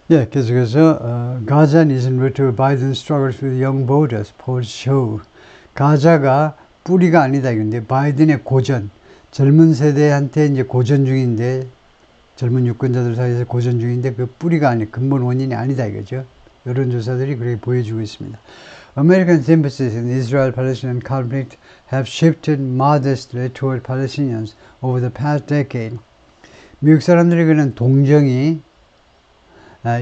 예, 계속해서 Gaza isn't rooted Biden struggles with young voters, polls show. 가자가 뿌리가 아니다 이건데 바이든의 고전, 젊은 세대한테 이제 고전 중인데 젊은 유권자들 사이에서 고전 중인데 그 뿌리가 아니 근본 원인이 아니다 이거죠. 여론조사들이 그렇게 보여주고 있습니다. American sympathies in the Israel-Palestinian conflict have shifted modestly toward Palestinians over the past decade. 미국 사람들이 그런 동정이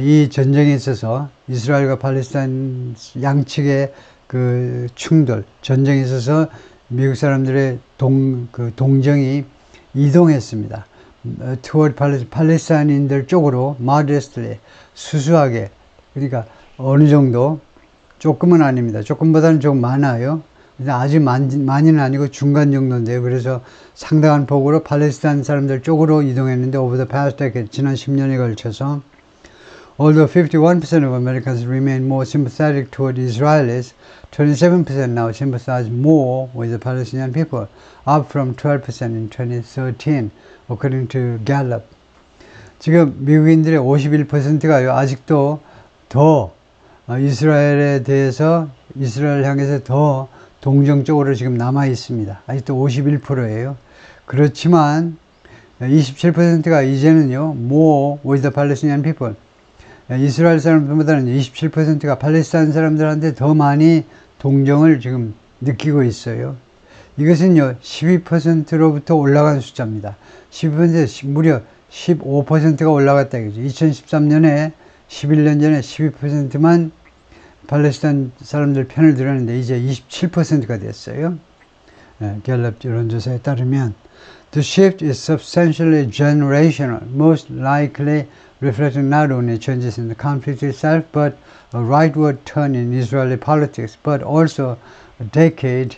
이 전쟁에 있어서 이스라엘과 팔레스타인 양측의 그 충돌, 전쟁에 있어서 미국 사람들의 동정이 이동했습니다. toward 팔레스타인인들 쪽으로 modestly, 수수하게, 그러니까 어느 정도, 조금은 아닙니다. 조금보다는 좀 많아요. 근데 아주 많이는 아니고 중간 정도인데요. 그래서 상당한 폭으로 팔레스타인 사람들 쪽으로 이동했는데 over the past decade, 지난 10년에 걸쳐서 Although 51% of Americans remain more sympathetic toward Israelis, 27% now sympathize more with the Palestinian people, up from 12% in 2013, according to Gallup. 지금 미국인들의 51%가요, 아직도 더 이스라엘에 대해서, 이스라엘 향해서 더 동정적으로 지금 남아 있습니다. 아직도 51%예요. 그렇지만 27%가 이제는요, more with the Palestinian people. 이스라엘 사람들보다는 27%가 팔레스타인 사람들한테 더 많이 동정을 지금 느끼고 있어요. 이것은요, 12%로부터 올라간 숫자입니다. 12% 무려 15%가 올라갔다 이거죠. 2013년에 11년 전에 12%만 팔레스타인 사람들 편을 들었는데 이제 27%가 됐어요. 갤럽 여론조사에 따르면 The shift is substantially generational, most likely reflecting not only changes in the conflict itself, but a rightward turn in Israeli politics, but also a decade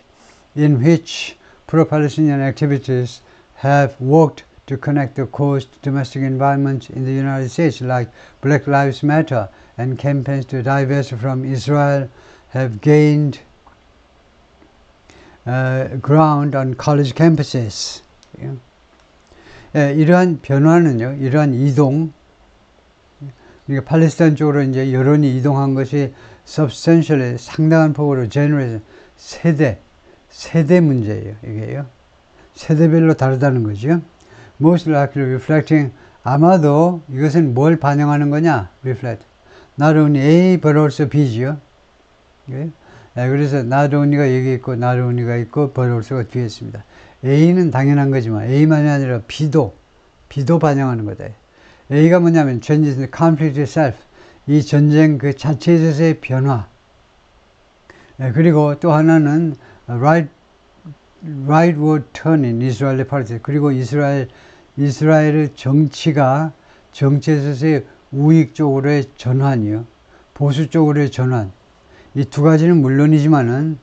in which pro-Palestinian activities have worked to connect the cause to domestic environments in the United States, like Black Lives Matter and campaigns to divest from Israel have gained ground on college campuses. 이러한 변화는요, 이러한 이동, 그러니까 팔레스타인 쪽으로 이제 여론이 이동한 것이 substantially 상당한 폭으로 generation 세대 문제예요. 이게요. 세대별로 다르다는 거죠. Most likely reflecting 아마도 이것은 뭘 반영하는 거냐? reflect. Not only A but also B지요. 그래서 not only가 여기 있고 not only가 있고 but also가 뒤에 있습니다. A는 당연한 거지만 A만이 아니라 B도 반영하는 거다. A가 뭐냐면 changes in the conflict itself. 이 전쟁 그 자체에 있어서의 변화. 그리고 또 하나는 rightward turn in Israeli politics. 그리고 이스라엘의 정치가 정치에 있어서의 우익 쪽으로의 전환이요. 보수 쪽으로의 전환. 이 두 가지는 물론이지만은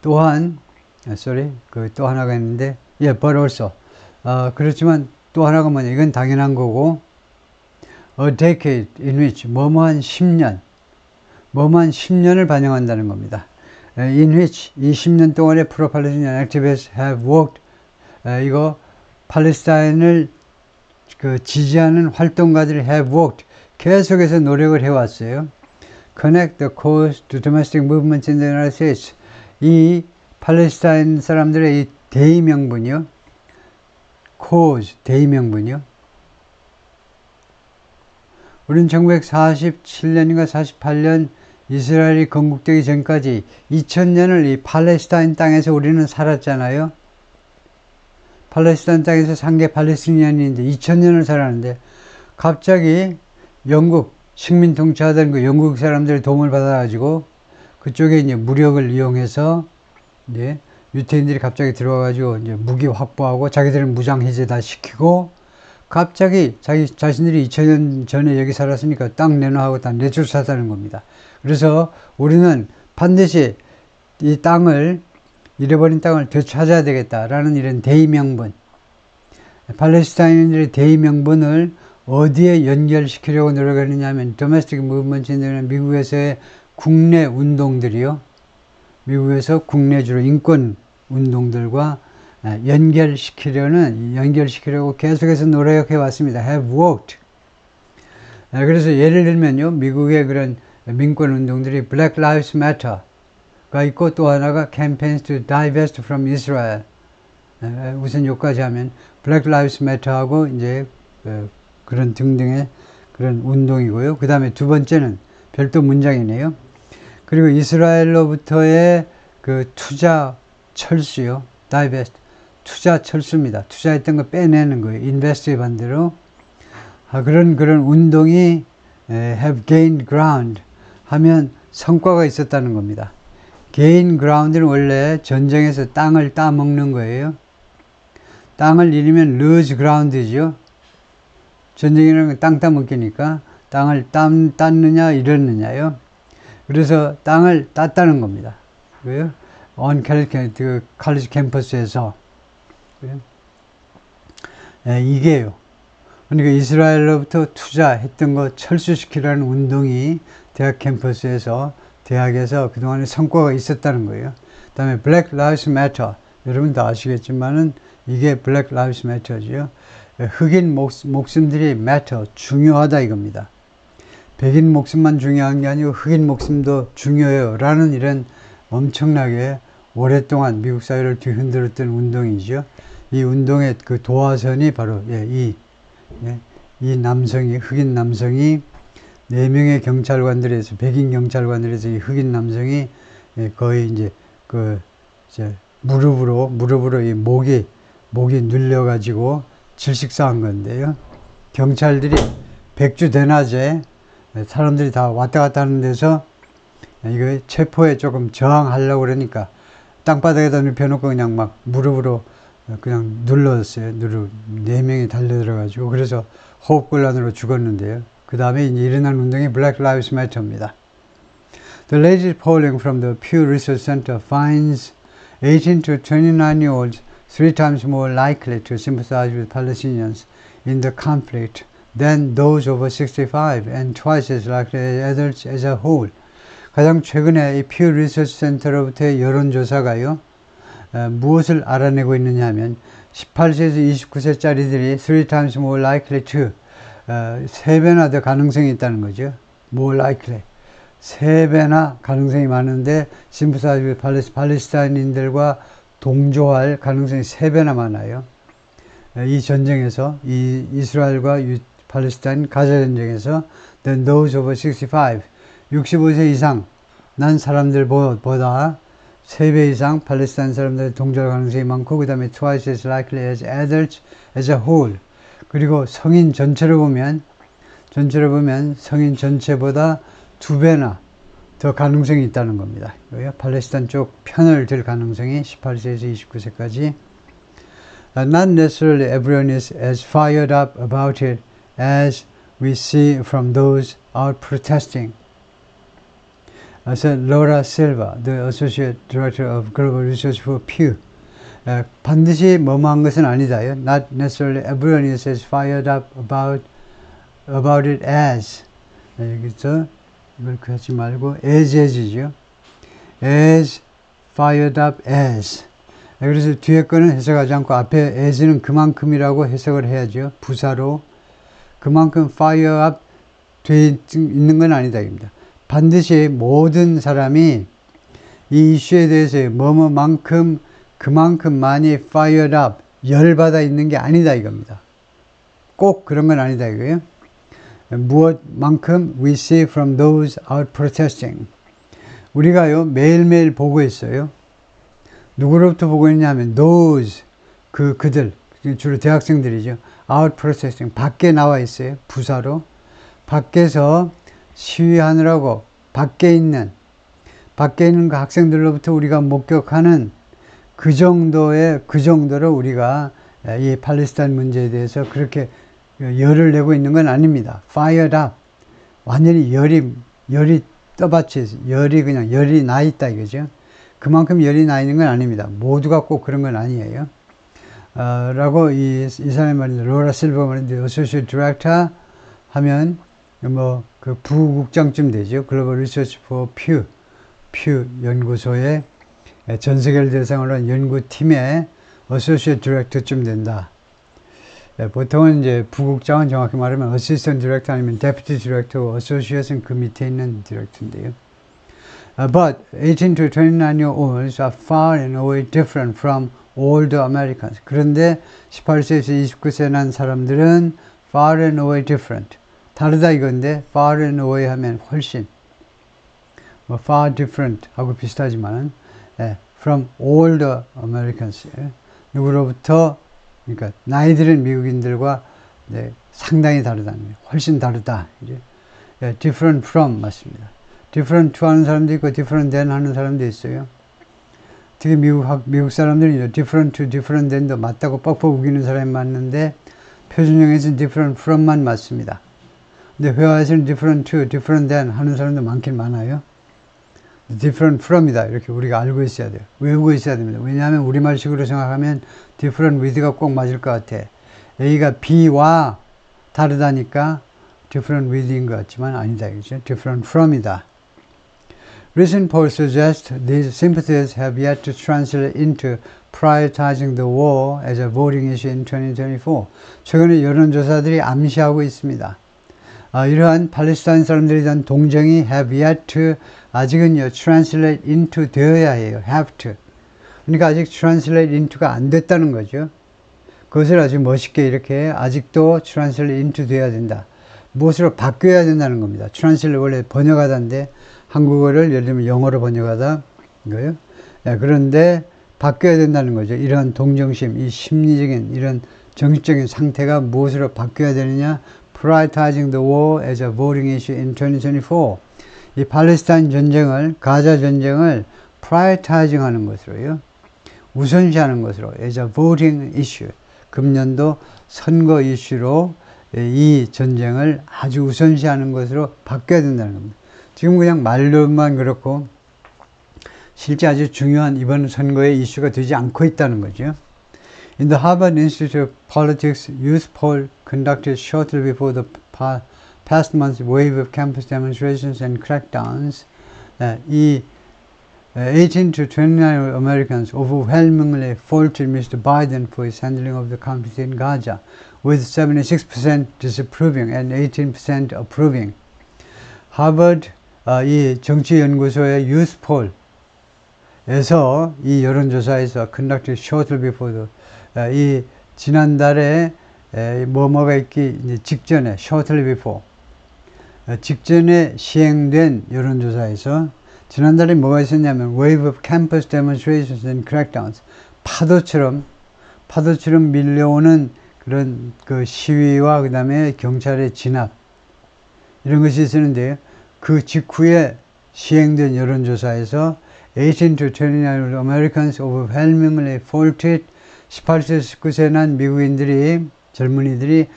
또한 또 하나가 있는데 but also 그렇지만 또 하나가 뭐냐, 이건 당연한 거고 a decade in which 뭐뭐한 10년을 반영한다는 겁니다. in which 이 10년 동안에 pro-Palestinian activists have worked 이거 팔레스타인을 지지하는 활동가들이 have worked 계속해서 노력을 해왔어요. Connect the cause to domestic movements in the United States. 이 팔레스타인 사람들의 이 대의명분이요. cause, 대의명분이요. 우린 1947년인가 48년 이스라엘이 건국되기 전까지 2000년을 이 팔레스타인 땅에서 우리는 살았잖아요. 팔레스타인 땅에서 상계 팔레스티니안인데 2000년을 살았는데 갑자기 영국 식민 통치하던 그 영국 사람들의 도움을 받아가지고 그쪽에 이제 무력을 이용해서 이제 유태인들이 갑자기 들어와가지고 이제 무기 확보하고 자기들은 무장 해제 다 시키고 갑자기 자신들이 2000년 전에 여기 살았으니까 땅 내놔하고 다 내쫓았다는 겁니다. 그래서 우리는 반드시 이 땅을, 잃어버린 땅을 되찾아야 되겠다라는 이런 대의명분, 팔레스타인들의 대의명분을 어디에 연결시키려고 노력했느냐 하면 domestic movement인데는 미국에서의 국내 운동들이요. 미국에서 국내 주로 인권 운동들과 연결시키려고 계속해서 노력해 왔습니다. have worked. 그래서 예를 들면요, 미국의 그런 민권 운동들이 Black Lives Matter가 있고 또 하나가 Campaigns to Divest from Israel. 우선 여기까지 하면 Black Lives Matter하고 이제 그런 등등의 그런 운동이고요. 그 다음에 두 번째는 별도 문장이네요. 그리고 이스라엘로부터의 그 투자 철수요. Divest. 투자 철수입니다. 투자했던 거 빼내는 거예요. Invest의 반대로. 그런 운동이 have gained ground 하면 성과가 있었다는 겁니다. gain ground는 원래 전쟁에서 땅을 따먹는 거예요. 땅을 잃으면 lose ground이죠. 전쟁이라는 건 땅 따먹기니까 땅을 땄느냐 잃었느냐요. 그래서 땅을 땄다는 겁니다. 왜요? on college 캠퍼스에서 이게요. 그러니까 이스라엘로부터 투자했던 거 철수시키라는 운동이 대학 캠퍼스에서 대학에서 그동안에 성과가 있었다는 거예요. 그 다음에 Black Lives Matter 여러분도 아시겠지만은 이게 Black Lives Matter죠. 흑인 목숨들이 matter 중요하다 이겁니다. 백인 목숨만 중요한 게 아니고 흑인 목숨도 중요해요 라는 이런 엄청나게 오랫동안 미국 사회를 뒤흔들었던 운동이죠. 이 운동의 그 도화선이 바로 이 남성이 흑인 남성이 4명의 경찰관들에서 백인 경찰관들에서 이 흑인 남성이 거의 이제 무릎으로 이 목이 눌려 가지고 질식사한 건데요. 경찰들이 백주 대낮에 사람들이 다 왔다 갔다 하는 데서 이거 체포에 조금 저항하려고 그러니까 땅바닥에다 눕혀놓고 그냥 막 무릎으로 그냥 눌렀어요. 4명이 달려들어가지고 그래서 호흡곤란으로 죽었는데요. 그 다음에 이제 일어난 운동이 Black Lives Matter입니다. The latest polling from the Pew Research Center finds 18 to 29-year-olds 3 times more likely to sympathize with Palestinians in the conflict than those over 65 and twice as likely as adults as a whole. 가장 최근에 이 Pew Research Center로부터의 여론조사가요. 무엇을 알아내고 있느냐 하면 18세에서 29세짜리들이 3 times more likely to 3배나 더 가능성이 있다는 거죠. more likely 3배나 가능성이 많은데 심프사이즈 팔레스타인인들과 동조할 가능성이 3배나 많아요. 이 전쟁에서 이 이스라엘과 팔레스타인 가자 전쟁에서 than those over 65세 이상 난 사람들보다 3배 이상 팔레스타인 사람들의 동조할 가능성이 많고 그 다음에 twice as likely as adults as a whole 그리고 성인 전체로 보면 성인 전체보다 2배나 더 가능성이 있다는 겁니다. 팔레스타인 쪽 편을 들 가능성이 18세에서 29세까지 Not necessarily everyone is as fired up about it as we see from those out protesting. said Laura Silva, the Associate Director of Global Research for Pew. 반드시 뭐뭐한 것은 아니다요. Not necessarily everyone is as fired up about it as. 여기서 이걸 하지 말고 as이죠. as fired up as. 그래서 뒤에 거는 해석하지 않고 앞에 as는 그만큼이라고 해석을 해야죠. 부사로 그만큼 fire up 돼 있는 건 아니다 입니다. 반드시 모든 사람이 이 이슈에 대해서 뭐뭐만큼 그만큼 많이 fired up 열받아 있는 게 아니다 이겁니다. 꼭 그런 건 아니다 이거예요. 무엇만큼 we see from those out protesting. 우리가요 매일매일 보고 있어요. 누구로부터 보고 있냐면 those 그들 주로 대학생들이죠. out protesting 밖에 나와 있어요. 부사로 밖에서 시위하느라고 밖에 있는 그 학생들로부터 우리가 목격하는 그 정도로 우리가 이 팔레스타인 문제에 대해서 그렇게 열을 내고 있는 건 아닙니다. fired up 완전히 열이 떠받쳐 열이 나 있다 이거죠. 그만큼 열이 나 있는 건 아닙니다. 모두가 꼭 그런 건 아니에요. 라고 이 사람의 말인데 로라 실버 말인데 Associate Director 하면 그 부국장쯤 되죠. Global Research for Pew 연구소의 전 세계를 대상으로 한 연구팀의 Associate Director쯤 된다. 보통은 이제 부국장은 정확히 말하면 어시스턴트 디렉터 아니면 데프티 디렉터, 어소시에이트는 그 밑에 있는 디렉터인데요. But 18 to 29-year-olds are far and away different from older Americans. 그런데 18세에서 29세 난 사람들은 far and away different. 다르다 이건데 far and away 하면 훨씬 뭐 far different 하고 비슷하지만은 from older Americans. 누구로부터 그러니까 나이 들은 미국인들과 상당히 다르다는 거예요. 훨씬 다르다. 이제 different from 맞습니다. different to 하는 사람도 있고 different than 하는 사람도 있어요. 특히 미국 사람들이 different to different than도 맞다고 뻑뻑 우기는 사람이 많은데 표준형에서는 different from만 맞습니다. 근데 회화에서는 different to, different than 하는 사람도 많긴 많아요. different from이다 이렇게 우리가 알고 있어야 돼요. 외우고 있어야 됩니다. 왜냐하면 우리말식으로 생각하면 different with가 꼭 맞을 것 같아. A가 B와 다르다니까 different with인 것 같지만 아니다. 그렇죠? different from이다. Recent polls suggest these sympathies have yet to translate into prioritizing the war as a voting issue in 2024. 최근에 여론조사들이 암시하고 있습니다. 이러한 팔레스타인 사람들에 대한 동정이 have yet to 아직은요 translate into 되어야 해요. have to. 그러니까 아직 translate into가 안 됐다는 거죠. 그것을 아주 멋있게 이렇게 아직도 translate into 돼야 된다. 무엇으로 바뀌어야 된다는 겁니다. translate 원래 번역하다인데 한국어를 예를 들면 영어로 번역하다 이거요. 그런데 바뀌어야 된다는 거죠. 이러한 동정심, 이 심리적인 이런 정신적인 상태가 무엇으로 바뀌어야 되느냐? Prioritizing the war as a voting issue in 2024. 이 팔레스타인 전쟁을, 가자 전쟁을 prioritizing 하는 것으로요. 우선시하는 것으로 as a voting issue. 금년도 선거 이슈로 이 전쟁을 아주 우선시하는 것으로 바뀌어야 된다는 겁니다. 지금 그냥 말로만 그렇고 실제 아주 중요한 이번 선거의 이슈가 되지 않고 있다는 거죠. In the Harvard Institute of Politics youth poll conducted shortly before the past month's wave of campus demonstrations and crackdowns, 이 18 to 29 Americans overwhelmingly faulted Mr. Biden for his handling of the conflict in Gaza, with 76% disapproving and 18% approving. 하버드 이 정치연구소의 youth poll에서 이 여론조사에서 conducted shortly before the 이 지난달에 뭐가 있기 이제 직전에 shortly before 직전에 시행된 여론조사에서 지난달에 뭐가 있었냐면 wave of campus demonstrations and crackdowns 파도처럼 밀려오는 그런 그 시위와 그 다음에 경찰의 진압 이런 것이 있었는데요. 그 직후에 시행된 여론조사에서 18 to 29 Americans overwhelmingly faulted 18세 19세 난 미국인들이 젊은이들이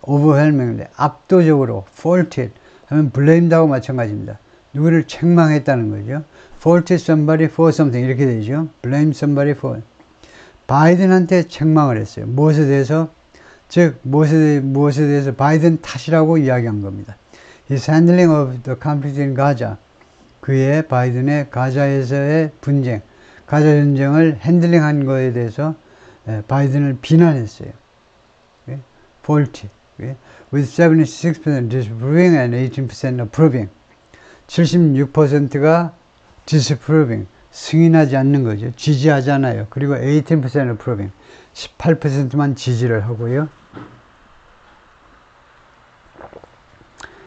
overwhelmingly 압도적으로 faulted 하면 blame하고 마찬가지입니다. 누구를 책망했다는 거죠. faulted somebody for something 이렇게 되죠. blame somebody for 바이든한테 책망을 했어요. 무엇에 대해서? 즉 무엇에 대해서 바이든 탓이라고 이야기한 겁니다. His handling of the conflict in Gaza 그의 바이든의 가자에서의 분쟁 가자 전쟁을 핸들링한 것에 대해서 바이든을 비난했어요. faulty with 76% disapproving and 18% approving 76%가 disapproving 승인하지 않는 거죠. 지지하지 않아요. 그리고 18% approving 18%만 지지를 하고요.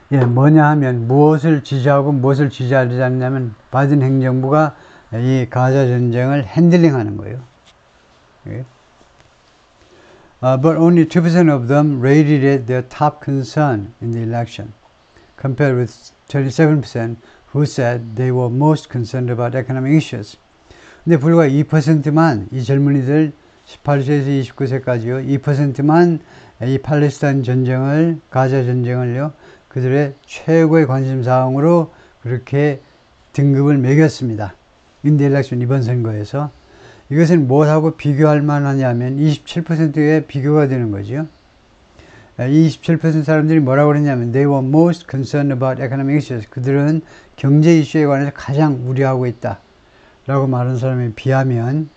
뭐냐 하면 무엇을 지지하고 무엇을 지지하지 않냐면 바이든 행정부가 이 가자 전쟁을 핸들링하는 거예요. But only 2% of them rated it their top concern in the election, compared with 27% who said they were most concerned about economic issues. 근데 불과 2%만 이 젊은이들 18세에서 29세까지요. 2%만 이 팔레스타인 전쟁을 가자 전쟁을요. 그들의 최고의 관심사항으로 그렇게 등급을 매겼습니다. 인디 엘렉션 이번 선거에서. 이것은 무엇하고 비교할 만하냐면 27%의 비교가 되는 거죠. 27% 사람들이 뭐라고 그랬냐면 They were most concerned about economic issues. 그들은 경제 이슈에 관해서 가장 우려하고 있다. 라고 말하는 사람에 비하면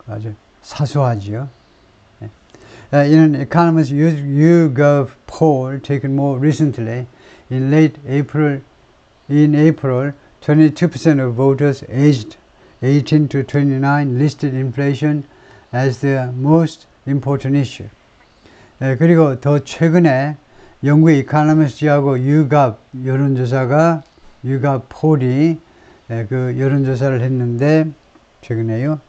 아주 사소하지요. In an Economist YouGov poll taken more recently, in April, 22% of voters aged 18 to 29 listed inflation as their most important issue. 그리고 더 최근에 영국 이코노미스트하고 YouGov 여론조사가 YouGov 폴이 그 여론조사를 했는데 최근에요.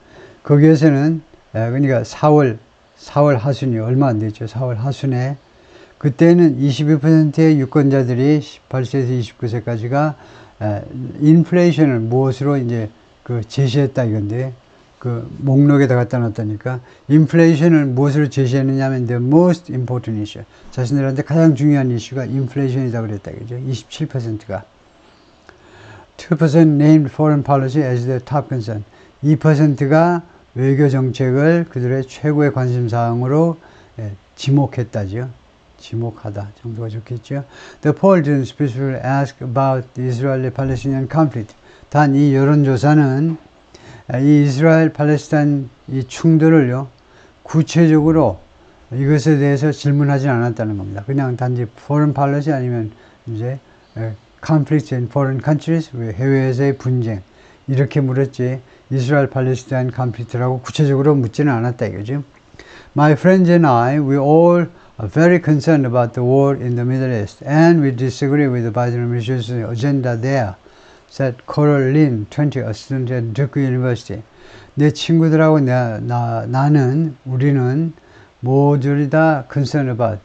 거기에서는 그러니까 4월 하순이 얼마 안 됐죠. 4월 하순에 그때는 22%의 유권자들이 18세에서 29세까지가 인플레이션을 무엇으로 이제 그 제시했다 이건데 그 목록에다 갖다 놨다니까 인플레이션을 무엇으로 제시했느냐 하면 the most important issue 자신들한테 가장 중요한 이슈가 인플레이션이다 그랬다 그죠. 27%가 2% named foreign policy as the top concern 2%가 외교 정책을 그들의 최고의 관심사항으로 지목했다죠. 지목하다 정도가 좋겠죠. The poll didn't specifically ask about the Israeli-Palestinian conflict. 단 이 여론조사는 이 이스라엘 팔레스타인 이 충돌을요 구체적으로 이것에 대해서 질문하지 않았다는 겁니다. 그냥 단지 foreign policy 아니면 이제 conflicts in foreign countries 해외에서의 분쟁 이렇게 물었지 이스라엘 팔레스타인 conflict라고 구체적으로 묻지는 않았다 이거죠. My friends and I, we all are very concerned about the war in the Middle East and we disagree with the Biden administration's agenda there. said Coral Lin, 20, a student at Duke University. 내 친구들하고 나는 우리는 모두 다 concerned about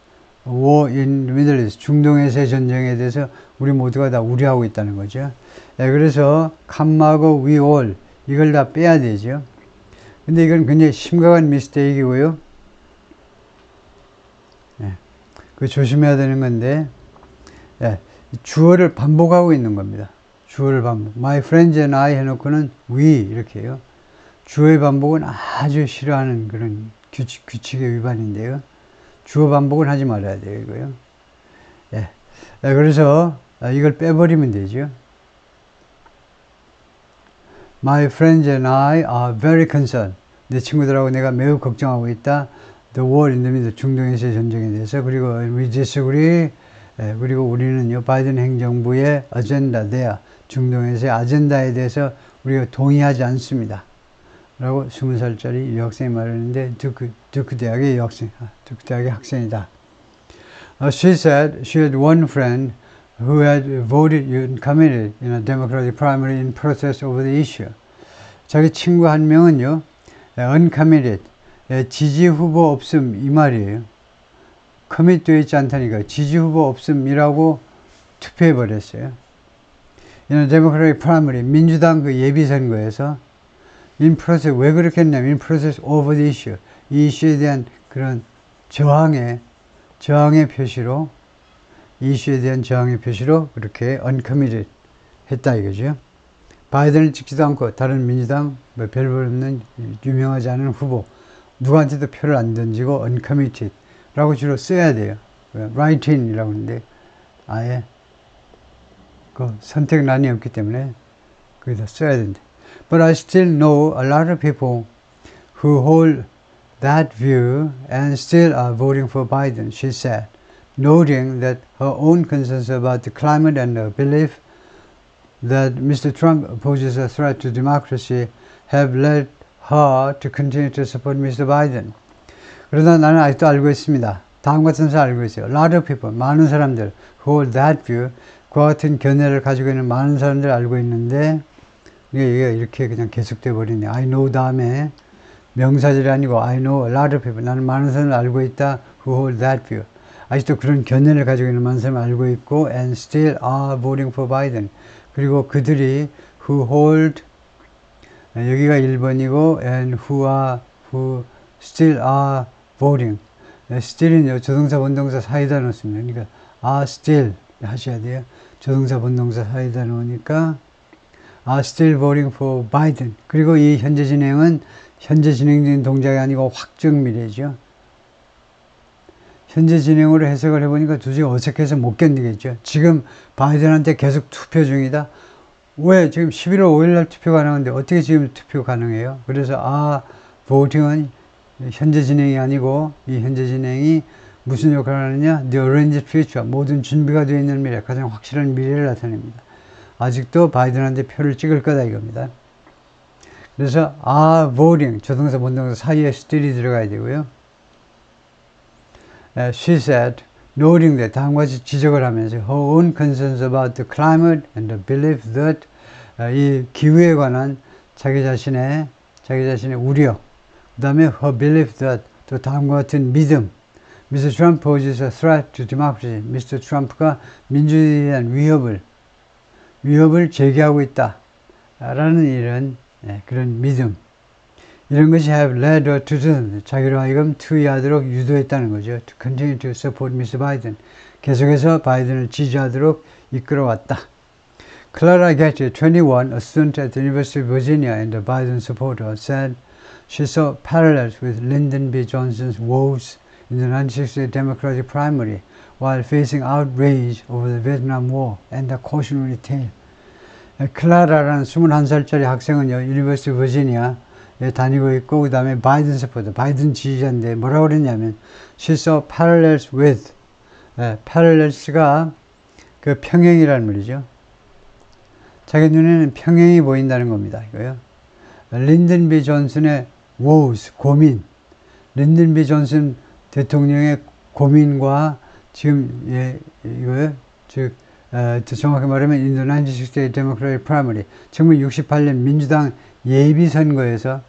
war in the Middle East, 중동에서의 전쟁에 대해서 우리 모두가 다 우려하고 있다는 거죠. 그래서 컴마고 we all 이걸 다 빼야 되죠. 근데 이건 굉장히 심각한 미스테이크이고요. 그 조심해야 되는 건데 주어를 반복하고 있는 겁니다. 주어를 반복. My friends and I 해놓고는 we 이렇게 해요. 주어의 반복은 아주 싫어하는 그런 규칙의 위반인데요. 주어 반복은 하지 말아야 돼요, 이거요. 그래서 이걸 빼버리면 되죠. My friends and I are very concerned. 내 친구들하고 내가 매우 걱정하고 있다. The war in the middle, 중동에서의 전쟁에 대해서. 그리고 we disagree. 그리고 우리는요, 바이든 행정부의 아젠다, there, 중동에서의 아젠다에 대해서 우리가 동의하지 않습니다. 라고 20살짜리 유학생이 말했는데, 두크 대학의 유학생, 두크 대학의 학생이다. She said she had one friend who had voted and committed in a Democratic primary in protest over the issue. 자기 친구 한 명은요, uncommitted, 지지 후보 없음 이 말이에요. 커밋 되어 있지 않다니까 지지 후보 없음이라고 투표해 버렸어요. In a Democratic primary, 민주당 그 예비선거에서 in process, 왜 그렇게 했냐면 in process over the issue, 이 이슈에 대한 그런 저항의 표시로 이 이슈에 대한 저항의 표시로 그렇게 uncommitted 했다 이거죠. 바이든을 찍지도 않고 다른 민주당 별 볼 없는 유명하지 않은 후보 누구한테도 표를 안 던지고 uncommitted 라고 주로 써야 돼요. write in 이라고 하는데 아예 그 선택란이 없기 때문에 거기다 써야 된대. But I still know a lot of people who hold that view and still are voting for Biden, she said, noting that her own concerns about the climate and her belief that Mr. Trump poses a threat to democracy have led her to continue to support Mr. Biden. 그러나 나는 아직도 알고 있습니다. 다음과 같은 사실 알고 있어요. A lot of people, 많은 사람들 who hold that view, 그와 같은 견해를 가지고 있는 많은 사람들 알고 있는데 이게 이렇게 그냥 계속돼 버리네. I know 다음에 명사절이 아니고 I know a lot of people. 나는 많은 사람을 알고 있다. Who hold that view. 아직도 그런 견해를 가지고 있는 많은 사람을 알고 있고 and still are voting for Biden. 그리고 그들이 who hold 여기가 1번이고 and who still are voting. still은요 조동사 본동사 사이다 넣습니다. 그러니까 are still 하셔야 돼요. 조동사 본동사 사이다 넣으니까 are still voting for Biden. 그리고 이 현재 진행은 현재 진행된 동작이 아니고 확정 미래죠. 현재 진행으로 해석을 해보니까 도저히 어색해서 못 견디겠죠. 지금 바이든한테 계속 투표 중이다. 왜 지금 11월 5일 날 투표 가능한데 어떻게 지금 투표 가능해요? 그래서 voting은 현재 진행이 아니고 이 현재 진행이 무슨 역할을 하느냐? The arranged future, 모든 준비가 되어 있는 미래, 가장 확실한 미래를 나타냅니다. 아직도 바이든한테 표를 찍을 거다 이겁니다. 그래서 are voting, 조동사 본동사 사이에 still이 들어가야 되고요. She said, noting that, 다음과 같이 지적을 하면서 her own concerns about the climate and the belief that, 이 기후에 관한 자기 자신의 우려, 그 다음에 her belief that, 또 다음과 같은 믿음, Mr. Trump poses a threat to democracy. Mr. Trump가 민주주의에 대한 위협을 제기하고 있다 라는 이런 그런 믿음, 이런 것이 have led her to do, 자기로 하여금 투의하도록 유도했다는 거죠. To continue to support Mr. Biden, 계속해서 바이든을 지지하도록 이끌어왔다. Clara Getty, 21, a student at the University of Virginia and a Biden supporter, said she saw parallels with Lyndon B. Johnson's woes in the 1968 Democratic primary while facing outrage over the Vietnam War and a cautionary tale. 클라라라는 21살짜리 학생은요, 유니버시티 버지니아에 다니고 있고, 그 다음에 바이든 서포터, 바이든 지지자인데 뭐라고 그랬냐면, she saw parallels with, parallels가 그 평행이라는 말이죠. 자기 눈에는 평행이 보인다는 겁니다. 이거요. 린든 B. 존슨의 woes, 고민. 린든 B. 존슨 대통령의 고민과 지금, 이거요. 즉, 정확히 말하면 in the 1968 Democratic primary, 1968년 민주당 예비선거에서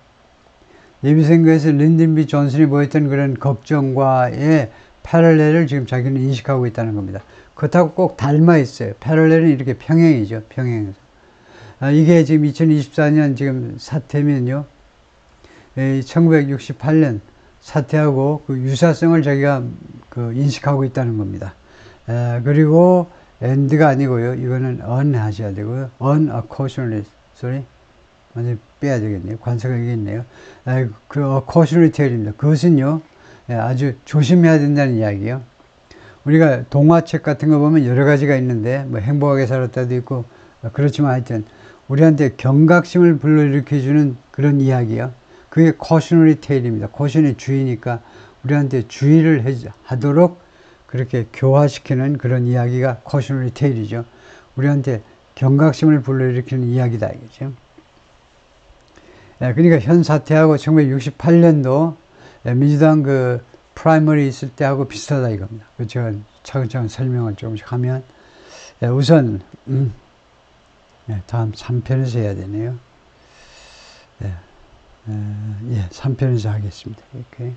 린든 B. 존슨이 보였던 그런 걱정과의 패럴렐을 지금 자기는 인식하고 있다는 겁니다. 그렇다고 꼭 닮아 있어요. 패럴렐은 이렇게 평행이죠. 평행해서. 이게 지금 2024년 지금 사태면요, 1968년 사태하고 그 유사성을 자기가 그 인식하고 있다는 겁니다. 그리고 and가 아니고요. 이거는 on 하셔야 되고요. on a cautionary, 완전히 빼야 되겠네요. 관사가 여기 있네요. 그 cautionary tale입니다. 그것은요, 아주 조심해야 된다는 이야기예요. 우리가 동화책 같은 거 보면 여러 가지가 있는데, 뭐 행복하게 살았다도 있고, 그렇지만 하여튼, 우리한테 경각심을 불러일으켜주는 그런 이야기요. 그게 cautionary tale입니다. caution의 주의니까 우리한테 주의를 하도록 그렇게 교화시키는 그런 이야기가 cautionary tale이죠. 우리한테 경각심을 불러일으키는 이야기다 이거죠. 그러니까 현 사태하고 1968년도 민주당 그 프라이머리 있을 때하고 비슷하다 이겁니다. 제가 차근차근 설명을 조금씩 하면, 우선 다음 3편에서 해야 되네요. 3편에서 하겠습니다. 이렇게.